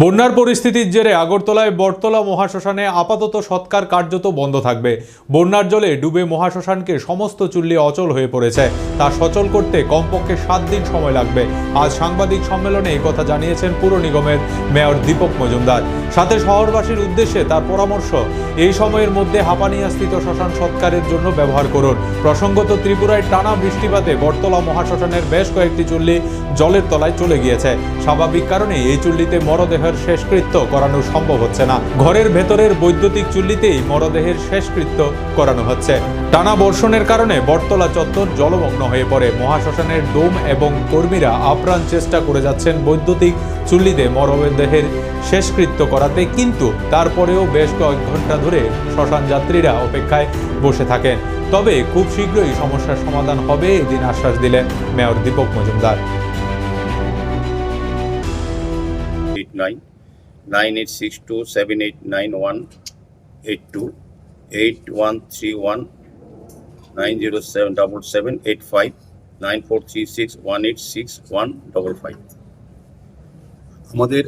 বন্যার পরিস্থিতির জেরে আগরতলায় বটতলা মহাশ্মশানে আপাতত সৎকার কার্যত বন্ধ থাকবে। বন্যার জলে ডুবে মহাশ্মশানকে সমস্ত চুল্লি অচল হয়ে পড়েছে। তা সচল করতে কমপক্ষে 7 দিন সময় লাগবে। আজ সাংবাদিক সম্মেলনে এই কথা জানিয়েছেন পুর নিগমের মেয়র দীপক মজুমদার। সাথে শহরবাসীর উদ্দেশ্যে তার পরামর্শ, এই সময়ের মধ্যে হাপানিয়াস্থিত শ্মশান সৎকারের জন্য ব্যবহার করুন। প্রসঙ্গত, ত্রিপুরায় টানা বৃষ্টিপাতে বটতলা মহাশ্মশানের বেশ কয়েকটি চুল্লি জলের তলায় চলে গিয়েছে। স্বাভাবিক কারণে এই চুল্লিতে মরদেহের শেষকৃত্য করানো সম্ভব হচ্ছে না। ঘরের ভেতরের বৈদ্যুতিক চুল্লিতেই মরদেহের শেষকৃত্য করানো হচ্ছে। টানা বর্ষণের কারণে বটতলা চত্বর জলমগ্ন হয়ে পড়ে। মহাশ্মশানের ডোম এবং কর্মীরা আপ্রাণ চেষ্টা করে যাচ্ছেন বৈদ্যুতিক চুল্লিতে মরদেহের শেষকৃত্য করাতে, কিন্তু তারপরেও বেশ কয়েক ঘন্টা ধরে শ্মশান যাত্রীরা অপেক্ষায় বসে থাকেন। তবে খুব শীঘ্রই সমস্যার সমাধান হবে, এদিন আশ্বাস দিলেন মেয়র দীপক মজুমদার। 9862789182 8131 9077785 9436186155। আমাদের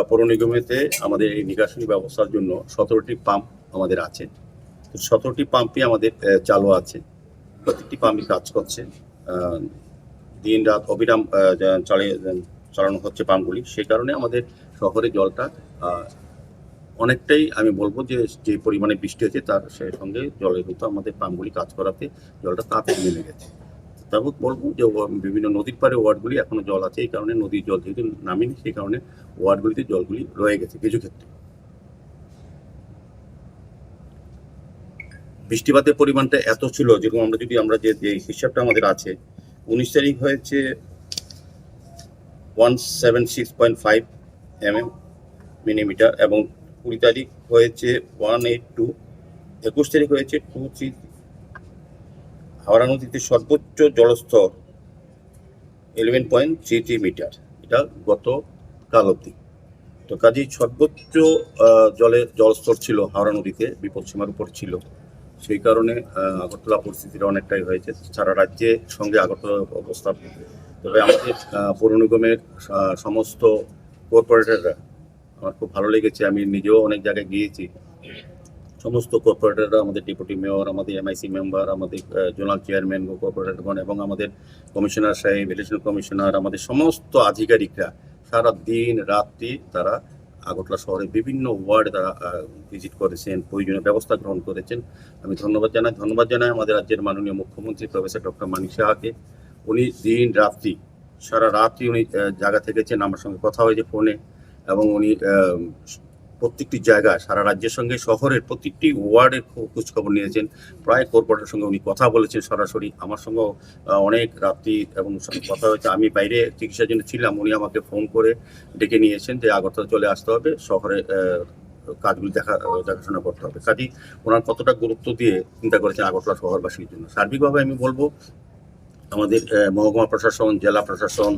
পৌর নিগমেতে আমাদের এই নিকাশনী ব্যবস্থার জন্য 17টি পাম্প আমাদের আছে। 17টি পাম্পই আমাদের চালু আছে। প্রত্যেকটি পাম্পই কাজ করছে। দিন রাত অবিরাম চালানো হচ্ছে পাম্পগুলি। সেই কারণে আমাদের শহরে জলটা অনেকটাই, আমি বলবো যে পরিমাণে বৃষ্টি হয়েছে তার সঙ্গে জলের কিন্তু আমাদের পাম্পগুলি কাজ করাতে জলটা তাড়াতাড়ি নেমে গেছে। তারপর বলবো যে বিভিন্ন নদীর পাড়ে ওয়ার্ডগুলি এখনো জল আছে। এই কারণে নদীর জল যেহেতু নামেনি, সেই কারণে ওয়ার্ডগুলিতে জলগুলি রয়ে গেছে কিছু ক্ষেত্রে। বৃষ্টিপাতের পরিমাণটা এত ছিল, যেরকম আমরা যে হিসাবটা আমাদের আছে, 19 তারিখ হয়েছে 176.5 মিলিমিটার এবং 20 তারিখ হয়েছে 182, 21 তারিখ হয়েছে 23। হাওড়া নদীতে সর্বোচ্চ জলস্তর 11.33 মিটার, এটা গতকাল অবধি। তো কাজেই সর্বোচ্চ জলস্তর ছিল হাওড়া নদীতে, বিপদসীমার উপর ছিল। সেই কারণে আগরতলা পরিস্থিতিটা অনেকটাই হয়েছে। সারা রাজ্যের সঙ্গে আগরতলা অবস্থা। তবে আমাদের পৌর নিগমের সমস্ত কর্পোরেটররা, আমার খুব ভালো লেগেছে, আমি নিজেও অনেক জায়গায় গিয়েছি। সমস্ত কর্পোরেটররা, আমাদের ডেপুটি মেয়র, আমাদের এমআইসি মেম্বার, আমাদের জোনাল চেয়ারম্যান, কর্পোরেটরগণ এবং আমাদের কমিশনার সাহেব, ইলেকশন কমিশনার, আমাদের সমস্ত আধিকারিকরা সারা দিন রাত্রি তারা আগরতলা শহরের বিভিন্ন ওয়ার্ডে তারা ভিজিট করেছেন, প্রয়োজনীয় ব্যবস্থা গ্রহণ করেছেন। আমি ধন্যবাদ জানাই আমাদের রাজ্যের মাননীয় মুখ্যমন্ত্রী প্রফেসর ডক্টর মানিক সাহাকে। উনি দিন রাত্রি, সারা রাত্রি উনি জায়গা থেকেছেন, আমার সঙ্গে কথা হয়েছে ফোনে, এবং উনি প্রত্যেকটি জায়গায় সারা রাজ্যের সঙ্গে শহরের প্রত্যেকটি ওয়ার্ডের খোঁজখবর নিয়েছেন। প্রায় কর্পোরেটরের সঙ্গে উনি কথা বলেছেন সরাসরি। আমার সঙ্গেও অনেক রাত্রি এবং কথা হয়েছে। আমি বাইরে চিকিৎসার জন্য ছিলাম, উনি আমাকে ফোন করে ডেকে নিয়েছেন যে আগরতলা চলে আসতে হবে, শহরে কাজগুলি দেখাশোনা করতে হবে। কাজেই ওনার কতটা গুরুত্ব দিয়ে চিন্তা করেছেন আগরতলা শহরবাসীর জন্য। সার্বিকভাবে আমি বলবো আমাদের মহকুমা প্রশাসন, জেলা প্রশাসন,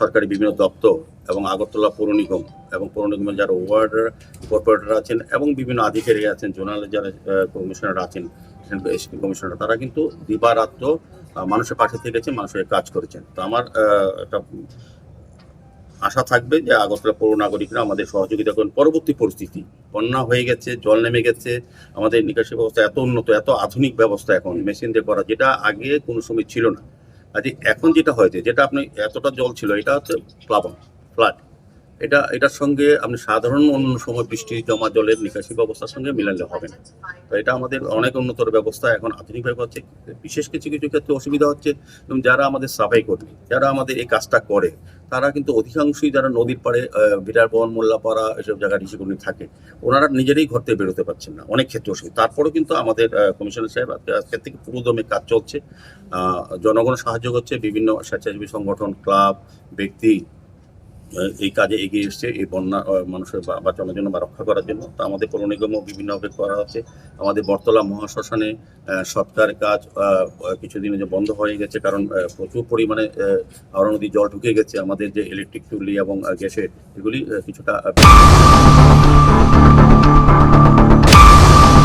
সরকারি বিভিন্ন দপ্তর এবং আগরতলা পৌর নিগম এবং পৌর নিগমের যারা ওয়ার্ড কর্পোরেটর আছেন এবং বিভিন্ন আধিকারিক আছেন, জোনালের যারা কমিশনার আছেন, এসপি কমিশনার, তারা কিন্তু দিবারাত্র মানুষের পাশে থেকেছেন, মানুষের কাজ করেছেন। তো আমার একটা আশা থাকবে যে আগরতলা পৌর নাগরিকরা আমাদের সহযোগিতা করেন। পরবর্তী পরিস্থিতি, বন্যা হয়ে গেছে, জল নেমে গেছে, আমাদের নিকাশি ব্যবস্থা এত উন্নত, এত আধুনিক ব্যবস্থা এখন মেশিন দিয়ে করা, যেটা আগে কোনো সময় ছিল না। আজ এখন যেটা হয়েছে, যেটা আপনি এতটা জল ছিল, এটা হচ্ছে প্লাবন, ফ্লাড। এটার সঙ্গে আপনি সাধারণ অন্য সময় বৃষ্টি জমা জলের নিকাশি ব্যবস্থার সঙ্গে মিলালে হবে না। তো এটা আমাদের অনেক উন্নতর ব্যবস্থা, এখন আধুনিকভাবে হচ্ছে। বিশেষ কিছু ক্ষেত্রে অসুবিধা হচ্ছে, যারা আমাদের সাফাই কর্মী, যারা আমাদের এই কাজটা করে, তারা কিন্তু অধিকাংশই যারা নদীর পাড়ে বিরারবন, মোল্লাপাড়া এসব জায়গায় ঋষিকর্মী থাকে, ওনারা নিজেরাই ঘর থেকে বেরোতে পারছেন না, অনেক ক্ষেত্রে অসুবিধা। তারপরেও কিন্তু আমাদের কমিশনার সাহেব আজকের থেকে পুরোদমে কাজ চলছে। জনগণ সাহায্য করছে, বিভিন্ন স্বেচ্ছাসেবী সংগঠন, ক্লাব, ব্যক্তি এই কাজে এগিয়ে এসছে, এই বন্যা মানুষের বাঁচানোর জন্য বা রক্ষা করার জন্য। তো আমাদের পৌর নিগমও বিভিন্নভাবে করা হচ্ছে। আমাদের বটতলা মহাশ্মশানে সৎকার কাজ কিছুদিনে যে বন্ধ হয়ে গেছে, কারণ প্রচুর পরিমাণে হাওড়া নদী জল ঢুকে গেছে। আমাদের যে ইলেকট্রিক চুল্লি এবং গ্যাসের, এগুলি কিছুটা